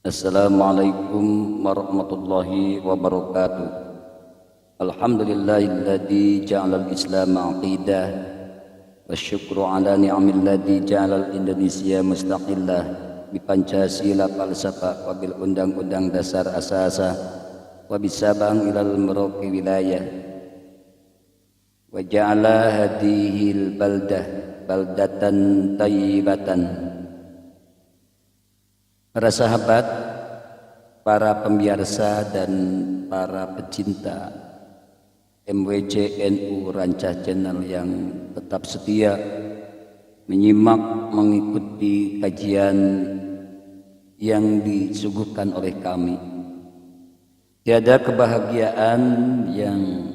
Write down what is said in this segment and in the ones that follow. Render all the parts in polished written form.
Assalamualaikum warahmatullahi wabarakatuh. Alhamdulillahilladzi ja'alal Islam aqidah wasyukru ala ni'amilladzi ja'alal Indonesia mustaqillah bi Pancasila falsafah wa bil undang-undang dasar asasa wa bisabang ilal merauqi wilayah wa ja'ala hadihil baldatan tayyibatan. Para sahabat, para pembiarsa dan para pecinta MWC NU Rancah Channel yang tetap setia menyimak mengikuti kajian yang disuguhkan oleh kami. Tiada kebahagiaan yang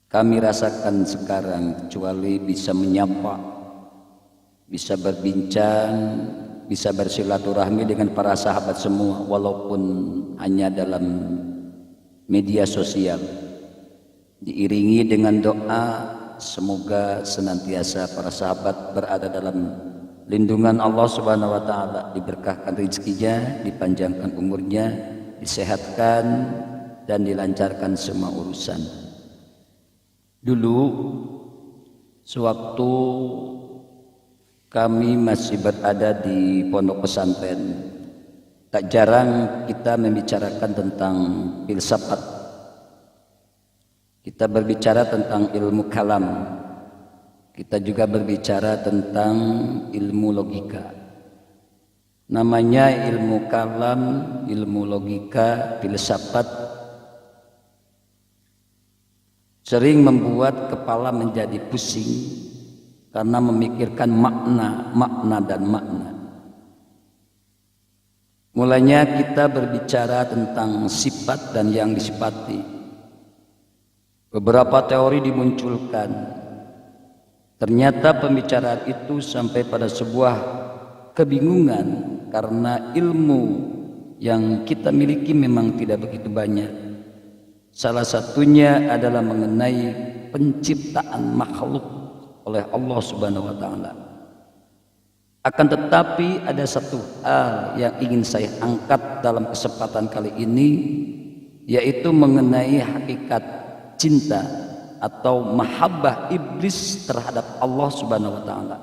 kami rasakan sekarang kecuali bisa menyapa, bisa berbincang, bisa bersilaturahmi dengan para sahabat semua walaupun hanya dalam media sosial, diiringi dengan doa semoga senantiasa para sahabat berada dalam lindungan Allah Subhanahu wa taala, diberkahkan rezekinya, dipanjangkan umurnya, disehatkan dan dilancarkan semua urusan. Dulu sewaktu kami masih berada di pondok pesantren, tak jarang kita membicarakan tentang filsafat. Kita berbicara tentang ilmu kalam. Kita juga berbicara tentang ilmu logika. Namanya ilmu kalam, ilmu logika, filsafat sering membuat kepala menjadi pusing karena memikirkan makna dan makna. Mulanya kita berbicara tentang sifat dan yang disifati. Beberapa teori dimunculkan. Ternyata pembicaraan itu sampai pada sebuah kebingungan karena ilmu yang kita miliki memang tidak begitu banyak. Salah satunya adalah mengenai penciptaan makhluk oleh Allah Subhanahu wa taala. Akan tetapi ada satu hal yang ingin saya angkat dalam kesempatan kali ini, yaitu mengenai hakikat cinta atau mahabbah iblis terhadap Allah Subhanahu wa taala.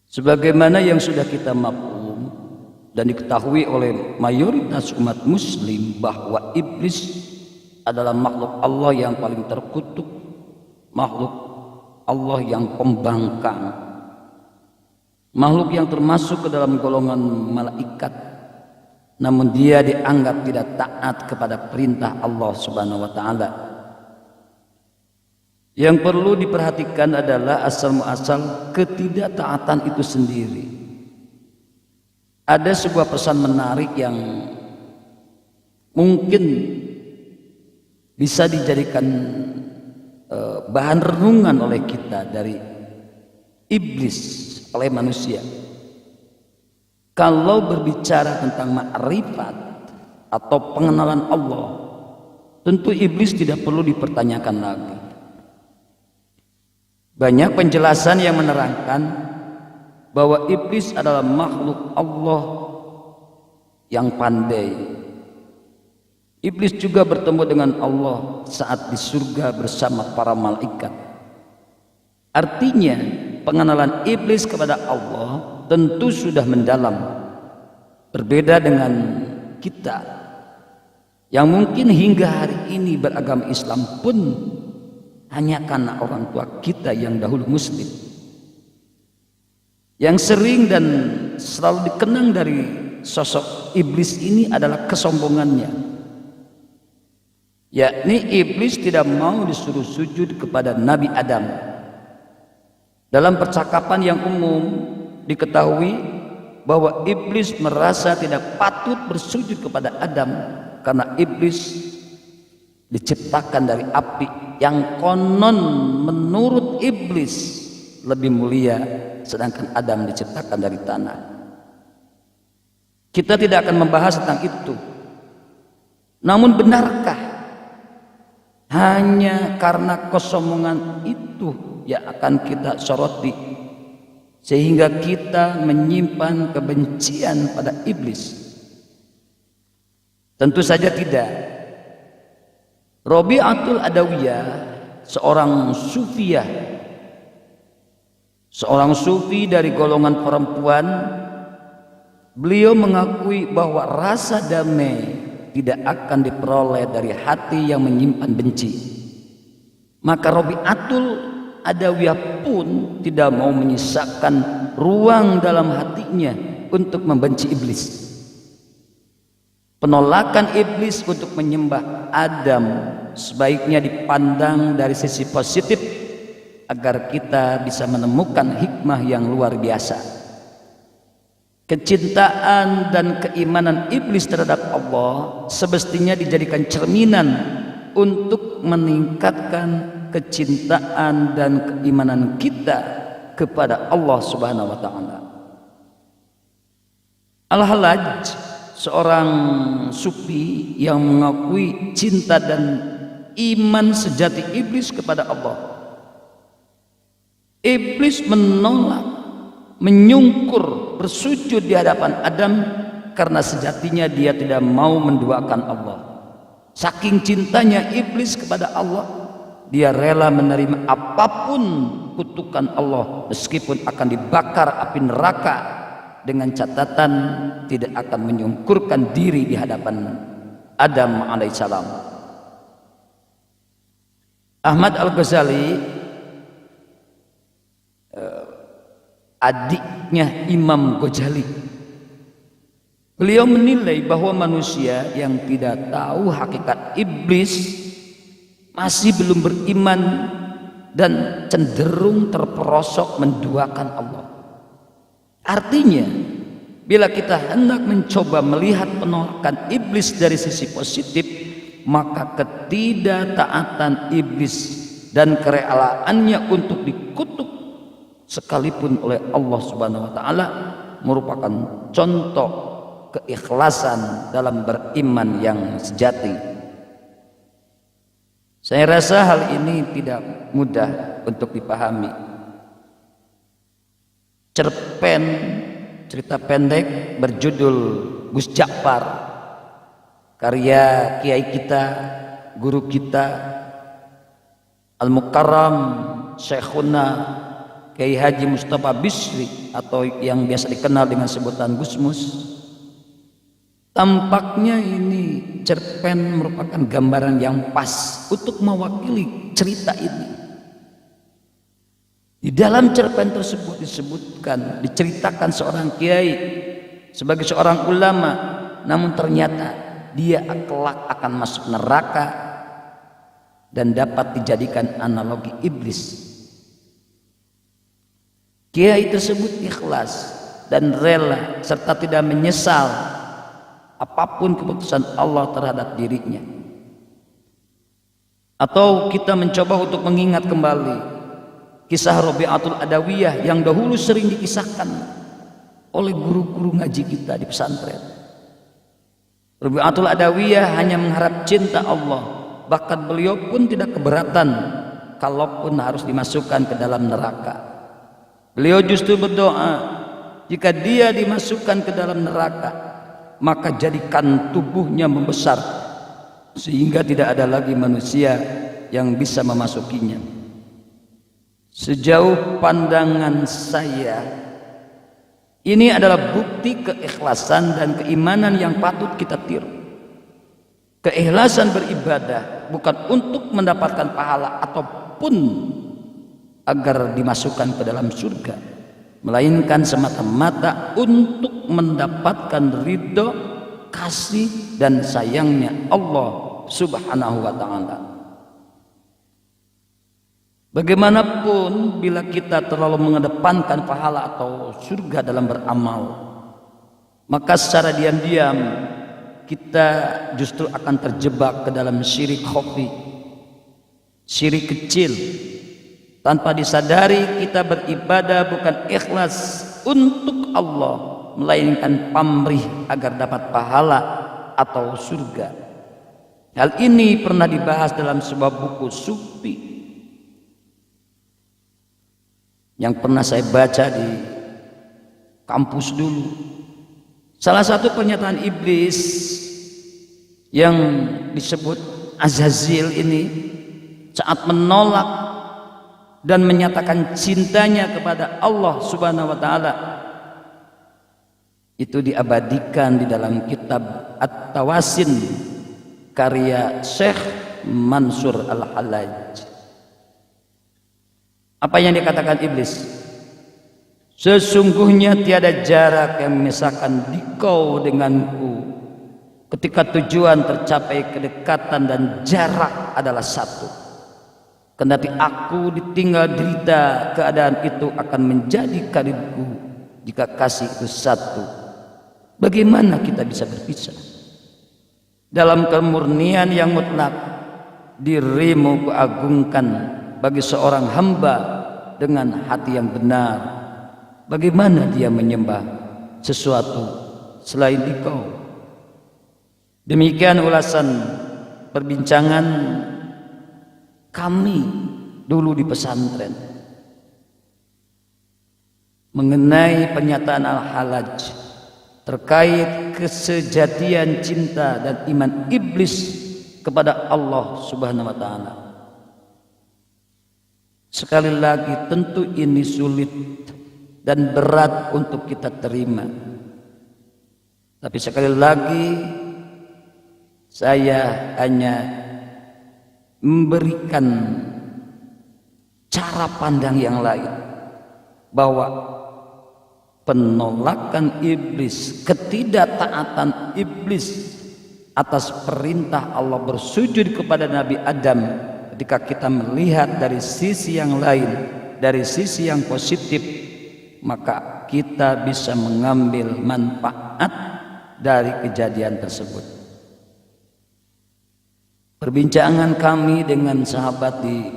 Sebagaimana yang sudah kita maklum dan diketahui oleh mayoritas umat muslim bahwa iblis adalah makhluk Allah yang paling terkutuk, makhluk Allah yang pembangkang, makhluk yang termasuk ke dalam golongan malaikat, namun dia dianggap tidak taat kepada perintah Allah Subhanahu wa taala. Yang perlu diperhatikan adalah asal muasal ketidaktaatan itu sendiri. Ada sebuah pesan menarik yang mungkin bisa dijadikan bahan renungan oleh kita dari iblis oleh manusia. Kalau berbicara tentang ma'rifat atau pengenalan Allah, tentu iblis tidak perlu dipertanyakan lagi. Banyak penjelasan yang menerangkan bahwa iblis adalah makhluk Allah yang pandai. Iblis juga bertemu dengan Allah saat di surga bersama para malaikat. Artinya pengenalan iblis kepada Allah tentu sudah mendalam. Berbeda dengan kita yang mungkin hingga hari ini beragama Islam pun hanya karena orang tua kita yang dahulu muslim. Yang sering dan selalu dikenang dari sosok iblis ini adalah kesombongannya. Yakni iblis tidak mau disuruh sujud kepada Nabi Adam. Dalam percakapan yang umum diketahui bahwa iblis merasa tidak patut bersujud kepada Adam karena iblis diciptakan dari api yang konon menurut iblis lebih mulia, sedangkan Adam diciptakan dari tanah. Kita tidak akan membahas tentang itu. Namun benarkah hanya karena kesombongan itu yang akan kita soroti sehingga kita menyimpan kebencian pada iblis? Tentu saja tidak. Rabi'atul Adawiyah, seorang sufiyah, seorang sufi dari golongan perempuan, beliau mengakui bahwa rasa damai tidak akan diperoleh dari hati yang menyimpan benci. Maka Rabi'atul Adawiyah pun tidak mau menyisakan ruang dalam hatinya untuk membenci iblis. Penolakan iblis untuk menyembah Adam sebaiknya dipandang dari sisi positif agar kita bisa menemukan hikmah yang luar biasa. Kecintaan dan keimanan iblis terhadap Allah semestinya dijadikan cerminan untuk meningkatkan kecintaan dan keimanan kita kepada Allah Subhanahu wa taala. Al-Hallaj, seorang sufi yang mengakui cinta dan iman sejati iblis kepada Allah. Iblis menolak, menyungkur, bersujud di hadapan Adam karena sejatinya dia tidak mau menduakan Allah. Saking cintanya iblis kepada Allah, dia rela menerima apapun kutukan Allah meskipun akan dibakar api neraka, dengan catatan tidak akan menyungkurkan diri di hadapan Adam alaihissalam. Ahmad Al-Ghazali, adiknya Imam Ghazali, beliau menilai bahwa manusia yang tidak tahu hakikat iblis masih belum beriman dan cenderung terperosok menduakan Allah. Artinya, bila kita hendak mencoba melihat penolakan iblis dari sisi positif, maka ketidaktaatan iblis dan kerelaannya untuk dikutuk sekalipun oleh Allah Subhanahu wa taala merupakan contoh keikhlasan dalam beriman yang sejati. Saya rasa hal ini tidak mudah untuk dipahami. Cerpen cerita pendek berjudul Gus Ja'far, karya kiai kita, guru kita Al-Mukarram Syekhuna Kiai Haji Mustafa Bisri, atau yang biasa dikenal dengan sebutan Gusmus. Tampaknya ini cerpen merupakan gambaran yang pas untuk mewakili cerita ini. Di dalam cerpen tersebut diceritakan seorang kiai sebagai seorang ulama, namun ternyata dia kelak akan masuk neraka dan dapat dijadikan analogi iblis. Kiai tersebut ikhlas dan rela serta tidak menyesal apapun keputusan Allah terhadap dirinya. Atau kita mencoba untuk mengingat kembali kisah Rabi'atul Adawiyah yang dahulu sering dikisahkan oleh guru-guru ngaji kita di pesantren. Rabi'atul Adawiyah hanya mengharap cinta Allah, bahkan beliau pun tidak keberatan kalaupun harus dimasukkan ke dalam neraka. Beliau justru berdoa, jika dia dimasukkan ke dalam neraka, maka jadikan tubuhnya membesar sehingga tidak ada lagi manusia yang bisa memasukinya. Sejauh pandangan saya, ini adalah bukti keikhlasan dan keimanan yang patut kita tiru. Keikhlasan beribadah bukan untuk mendapatkan pahala ataupun agar dimasukkan ke dalam surga, melainkan semata-mata untuk mendapatkan ridho, kasih dan sayangnya Allah Subhanahu wa ta'ala. Bagaimanapun bila kita terlalu mengedepankan pahala atau surga dalam beramal, maka secara diam-diam kita justru akan terjebak ke dalam syirik khafi, syirik kecil. Tanpa disadari kita beribadah bukan ikhlas untuk Allah, melainkan pamrih agar dapat pahala atau surga. Hal ini pernah dibahas dalam sebuah buku sufi yang pernah saya baca di kampus dulu. Salah satu pernyataan iblis yang disebut Azazil ini saat menolak dan menyatakan cintanya kepada Allah Subhanahu wa taala, itu diabadikan di dalam kitab At-Tawasin karya Syekh Mansur Al-Hallaj. Apa yang dikatakan iblis? Sesungguhnya tiada jarak yang memisahkan dikau denganku ketika tujuan tercapai kedekatan dan jarak adalah satu. Kendati aku ditinggal derita, keadaan itu akan menjadi karibku jika kasih itu satu. Bagaimana kita bisa berpisah? Dalam kemurnian yang mutlak, dirimu kuagungkan bagi seorang hamba dengan hati yang benar. Bagaimana dia menyembah sesuatu selain Engkau? Demikian ulasan perbincangan kami dulu di pesantren mengenai pernyataan Al-Hallaj terkait kesejatian cinta dan iman iblis kepada Allah Subhanahu wa taala. Sekali lagi, tentu ini sulit dan berat untuk kita terima. Tapi sekali lagi, saya hanya memberikan cara pandang yang lain, bahwa penolakan iblis, ketidaktaatan iblis atas perintah Allah bersujud kepada Nabi Adam, ketika kita melihat dari sisi yang lain, dari sisi yang positif, maka kita bisa mengambil manfaat dari kejadian tersebut. Perbincangan kami dengan sahabat di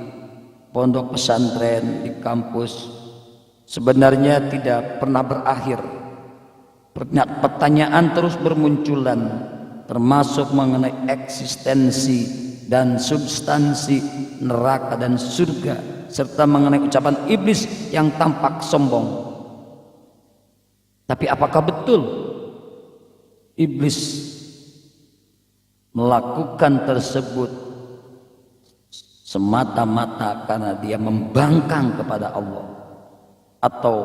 pondok pesantren, di kampus, sebenarnya tidak pernah berakhir. Pertanyaan terus bermunculan, termasuk mengenai eksistensi dan substansi neraka dan surga, serta mengenai ucapan iblis yang tampak sombong. Tapi apakah betul iblis melakukan tersebut semata-mata karena dia membangkang kepada Allah, atau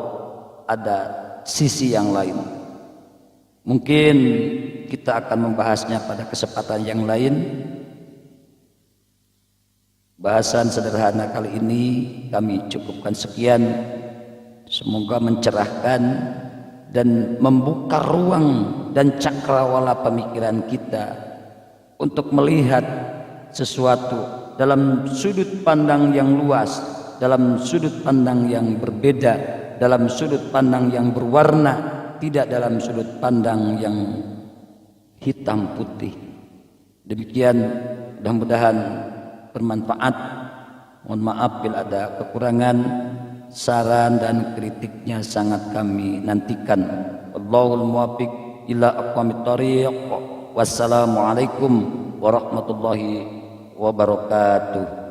ada sisi yang lain? Mungkin kita akan membahasnya pada kesempatan yang lain. Bahasan sederhana kali ini kami cukupkan sekian. Semoga mencerahkan dan membuka ruang dan cakrawala pemikiran kita untuk melihat sesuatu dalam sudut pandang yang luas, dalam sudut pandang yang berbeda, dalam sudut pandang yang berwarna, tidak dalam sudut pandang yang hitam putih. Demikian, mudah-mudahan bermanfaat. Mohon maaf bila ada kekurangan. Saran dan kritiknya sangat kami nantikan. Allahul muwaffiq ila aqwamit thoriq. Wassalamualaikum warahmatullahi wabarakatuh.